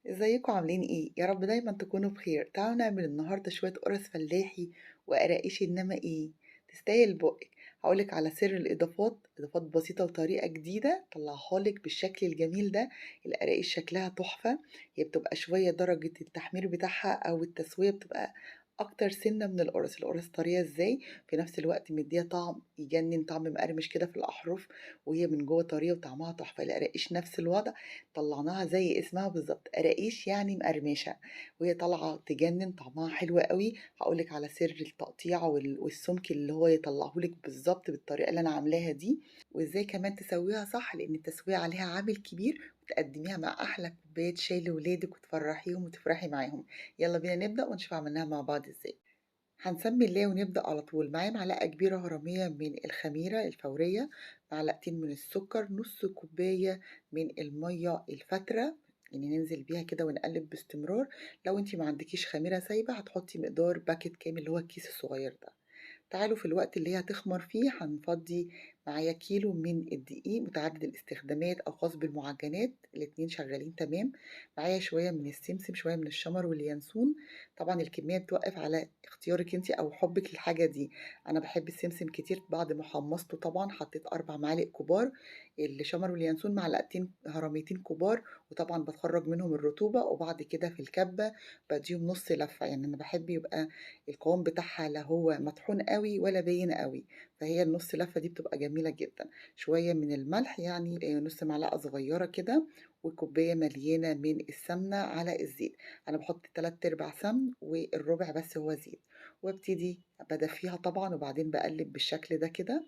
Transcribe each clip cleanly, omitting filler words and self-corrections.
ازيكم عاملين ايه؟ يا رب دايما تكونوا بخير. تعالوا نعمل النهارده شوية قرص فلاحي وقراقيش، انما ايه تستاهل بقك. هقولك على سر اضافات بسيطة وطريقة جديدة طلعها لك بالشكل الجميل ده. القراقيش شكلها تحفة. هي بتبقى شوية درجة التحمير بتاعها او التسوية بتبقى اكتر سنة من القرص طرية ازاي، في نفس الوقت مديها طعم يجنن، طعم مقرمش كده في الاحرف، وهي من جوه طرية وطعمها تحفة. القراقيش نفس الوضع، طلعناها زي اسمها بالظبط، قراقيش يعني مقرمشة، وهي طالعة تجنن، طعمها حلو قوي. هقولك على سر التقطيع والسمك اللي هو يطلعهولك بالظبط بالطريقة اللي أنا عاملاها دي، وإزاي كمان تسويها صح، لأن التسوية عليها عامل كبير، وتقدميها مع أحلى كوباية شاي لولادك وتفرحيهم وتفرحي معاهم. يلا بينا نبدأ ونشوف عملناها مع بعض إزاي. هنسمي الله ونبدأ على طول. معايا معلقة كبيرة هرمية من الخميرة الفورية، معلقتين من السكر، نص كوباية من المية الفترة، يعني ننزل بيها كده ونقلب باستمرار. لو انتي ما عندكيش خميرة سايبة هتحطي مقدار باكت كامل اللي هو الكيس الصغير ده. تعالوا في الوقت اللي هي هتخمر فيه هنفضي معايا كيلو من الدقيق متعدد الاستخدامات او خاص بالمعجنات، الاتنين شغالين تمام. معايا شوية من السمسم، شوية من الشمر واليانسون. طبعا الكمية بتوقف على اختيارك انتي او حبك للحاجة دي. انا بحب السمسم كتير، بعد ما حمصته طبعا حطيت 4 معالق كبار، الشمر واليانسون معلقتين هرميتين كبار، وطبعا بتخرج منهم الرطوبة، وبعد كده في الكبة بديهم نص لفة. يعني انا بحب يبقى القوام بتاعها لا هو مطحون قوي ولا باين قوي، فهي النص لفة دي بتبقى جميلة جدا. شوية من الملح، يعني نص معلقة صغيرة كده، وكوباية مليانة من السمنة على الزيت. أنا بحط 3/4 سمن والربع بس هو زيت، وابتدي بدفيها طبعا، وبعدين بقلب بالشكل ده كده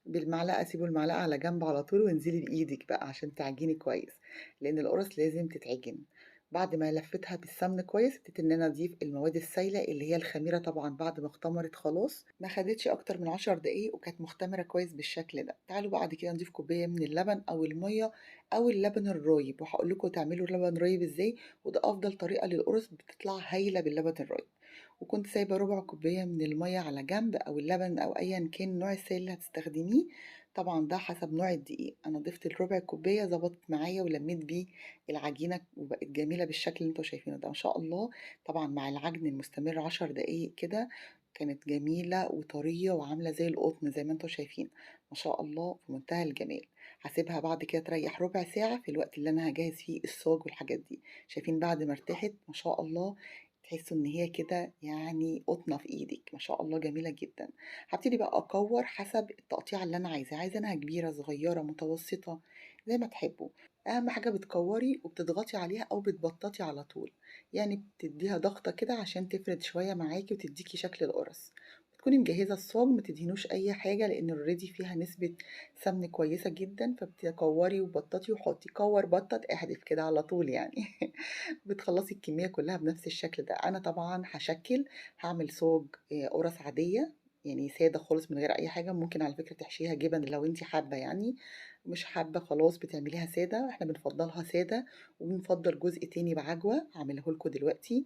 بالمعلقة. سيبوا المعلقة على جنب على طول، وانزلي بإيدك بقى عشان تعجني كويس، لأن القرص لازم تتعجن. بعد ما لفتها بالسمن كويس ابتديت ان انا اضيف المواد السائله اللي هي الخميره، طبعا بعد ما اختمرت خلاص ما خدتش اكتر من 10 دقايق وكانت مختمره كويس بالشكل ده. تعالوا بعد كده نضيف كوبايه من اللبن او الميه او اللبن الرايب، وهقول لكم تعملوا اللبن رايب ازاي، وده افضل طريقه للقرص، بتطلع هايله باللبن الرايب. وكنت سايبة ربع كوباية من المية على جنب، أو اللبن أو أيا كان نوع السائل اللي هتستخدميه، طبعا ده حسب نوع الدقيق. أنا ضفت الربع كوباية، ظبطت معايا ولميت بيه العجينة وبقت جميلة بالشكل اللي انتوا شايفينه ده ما شاء الله. طبعا مع العجن المستمر 10 دقايق كده كانت جميلة وطرية وعاملة زي القطن زي ما انتوا شايفين، ما شاء الله في منتهى الجمال. هسيبها بعد كده تريح ربع ساعة في الوقت اللي أنا هجهز فيه الصاج والحاجات دي. شايفين بعد ما ارتاحت ما شاء الله، تحسوا ان هي كده يعني قطنه في ايدك، ما شاء الله جميله جدا. هبتدي بقى اكور حسب التقطيع اللي انا عايزاه، عايزه انها كبيره صغيره متوسطه زي ما تحبوا. اهم حاجه بتكوري وبتضغطي عليها او بتبططي على طول، يعني بتديها ضغطه كده عشان تفرد شويه معاكي وتديكي شكل القرص. تكوني مجهزه الصاج، ما تدهنوش اي حاجه لان اوريدي فيها نسبه سمن كويسه جدا، فبتكوري وبططي وحطي، كور بطط احدف كده على طول يعني. بتخلصي الكمية كلها بنفس الشكل ده. أنا طبعا هشكل، هعمل صوج قرص عادية، يعني سادة خالص من غير أي حاجة. ممكن على فكرة تحشيها جبن لو انتي حابة، يعني مش حابة خلاص بتعمليها سادة، احنا بنفضلها سادة. وبنفضل جزء تاني بعجوة هعمله لكم دلوقتي،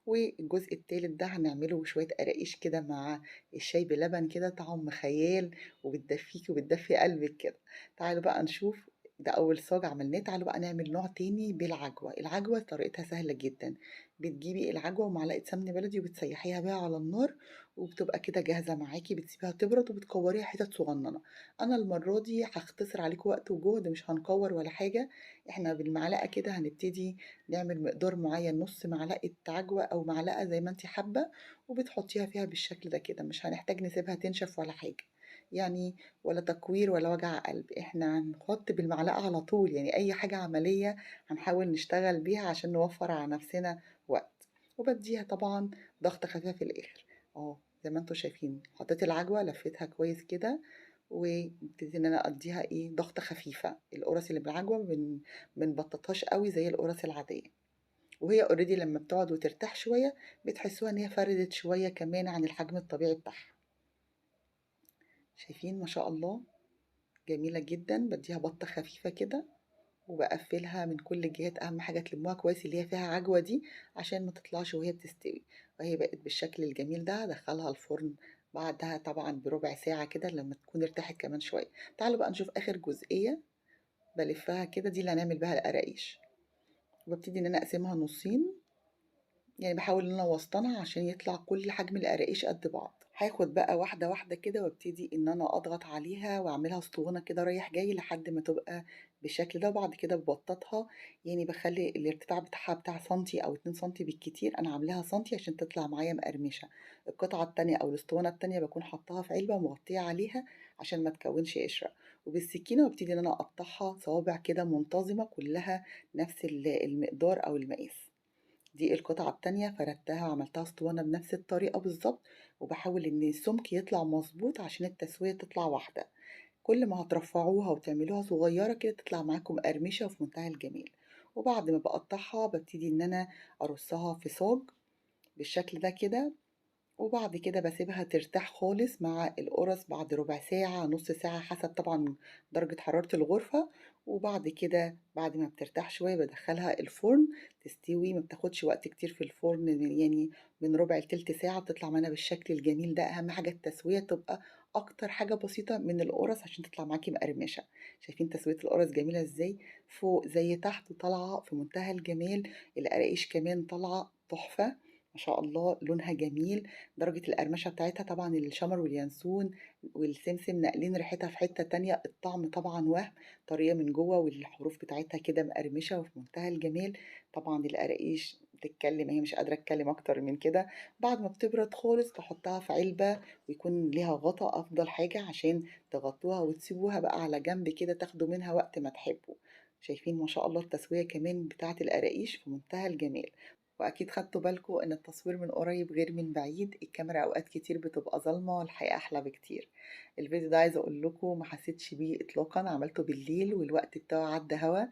والجزء التالت ده هنعمله شوية قراقيش كده مع الشاي بلبن، كده طعم خيال وبتدفيكي وبتدفي قلبك كده. تعالوا بقى نشوف. ده أول صاج عملناه. تعالوا بقى نعمل نوع تاني بالعجوة. العجوة طريقتها سهلة جدا، بتجيبي العجوة ومعلقة سمن بلدي وبتسيحيها بيها على النار، وبتبقى كده جاهزة معاكي، بتسيبيها تبرد وبتكوريها حتت صغننة. أنا المرة دي هختصر عليكم وقت وجهد، مش هنكور ولا حاجة. احنا بالمعلقة كده هنبتدي نعمل مقدار معين، نص معلقة عجوة أو معلقة زي ما انتي حابة، وبتحطيها فيها بالشكل ده كده. مش هنحتاج نسيبها تنشف ولا حاجة يعني، ولا تكوير ولا وجع قلب، احنا هنحط بالمعلقة على طول. يعني أي حاجة عملية هنحاول نشتغل بيها عشان نوفر على نفسنا وقت. وبديها طبعا ضغط خفيف في الآخر اهو، زي ما انتوا شايفين حطيت العجوة لفيتها كويس كده، وابتديت ان انا اديها ايه ضغطة خفيفة. القرص اللي بالعجوة بنبططهاش قوي زي القرص العادية، وهي اوريدي لما بتقعد وترتاح شوية بتحسوها ان هي فردت شوية كمان عن الحجم الطبيعي بتاعها. شايفين ما شاء الله جميلة جدا. بديها بطة خفيفة كده وبقفلها من كل الجهات. اهم حاجة تلموها كويس اللي هي فيها عجوة دي عشان ما تطلعش وهي بتستوي. وهي بقت بالشكل الجميل ده هدخلها الفرن بعدها طبعا بربع ساعة كده لما تكون ارتاحت كمان شوية. تعالوا بقى نشوف اخر جزئية بلفها كده، دي اللي هنعمل بها القراقيش. وبابتدي إن أنا أقسمها نصين، يعني باحاول إن أنا أوسطنها عشان يطلع كل حجم القراقيش قد بعض. هاخد بقى واحدة واحدة كده وابتدي إن أنا أضغط عليها وأعملها اسطوانة كده رايح جاي لحد ما تبقى بالشكل ده، وبعد كده ببططها، يعني باخلي الارتفاع بتاعها بتاع سنتي أو 2 سنتي بالكتير، أنا عاملاها سنتي عشان تطلع معايا مقرمشة. القطعة التانية أو الاسطوانة التانية بكون حطاها في علبة ومغطية عليها عشان ما تكونش قشرة، وبالسكينة ببتدي إن أنا أقطعها صوابع كده منتظمة كلها نفس المقدار أو المقاس. دي القطعة التانية فردتها وعملتها اسطوانة بنفس الطريقة بالظبط، وبحاول ان السمك يطلع مظبوط عشان التسوية تطلع واحدة. كل ما هترفعوها وتعملوها صغيرة كده تطلع معاكم مقرمشة وفي منتهى الجمال. وبعد ما بقطعها ببتدي ان انا ارصها في صاج بالشكل ده كده، وبعد كده باسيبها ترتاح خالص مع القرص بعد ربع ساعة، نص ساعة، حسب طبعًا درجة حرارة الغرفة. وبعد كده بعد ما بترتاح شوية بادخّلها الفرن تستوي، ما بتاخدش وقت كتير في الفرن، يعني من ربع لتلت ساعة بتطلع معانا بالشكل الجميل ده. أهم حاجة التسوية تبقى أكتر حاجة بسيطة من القرص عشان تطلع معاكِ مقرمشة. شايفين تسوية القرص جميلة إزاي؟ فوق زي تحت وطالعة في منتهى الجمال، القراقيش كمان طالعة تحفة، ما شاء الله لونها جميل. درجة القرمشة بتاعتها طبعًا الشمر واليانسون والسمسم ناقلين ريحتها في حتة تانية، الطعم طبعًا وهم، طرية من جوّه والحروف بتاعتها كده مقرمشة وفي منتهى الجمال. طبعًا القراقيش بتتكلم أهي، مش قادرة أتكلم أكتر من كده. بعد ما بتبرد خالص باحطها في علبة ويكون ليها غطا أفضل حاجة عشان تغطوها وتسيبوها بقى على جنب كده تاخدوا منها وقت ما تحبوا. شايفين ما شاء الله التسوية كمان بتاعة القراقيش في منتهى الجمال. وأكيد خدتوا بالكم إن التصوير من قريب غير من بعيد، الكاميرا أوقات كتير بتبقى ظالمة والحقيقة أحلى بكتير. الفيديو ده عايزة أقول لكم ما حسيتش بيه إطلاقا، عملته بالليل والوقت بتاعه عدى هوا،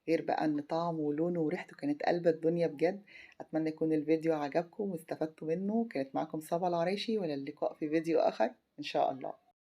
غير بقى إن طعمه ولونه وريحته كانت قلبة الدنيا بجد. أتمنى يكون الفيديو عجبكم واستفدتوا منه. كانت معاكم صبا العريشي، وإلى اللقاء في فيديو آخر إن شاء الله.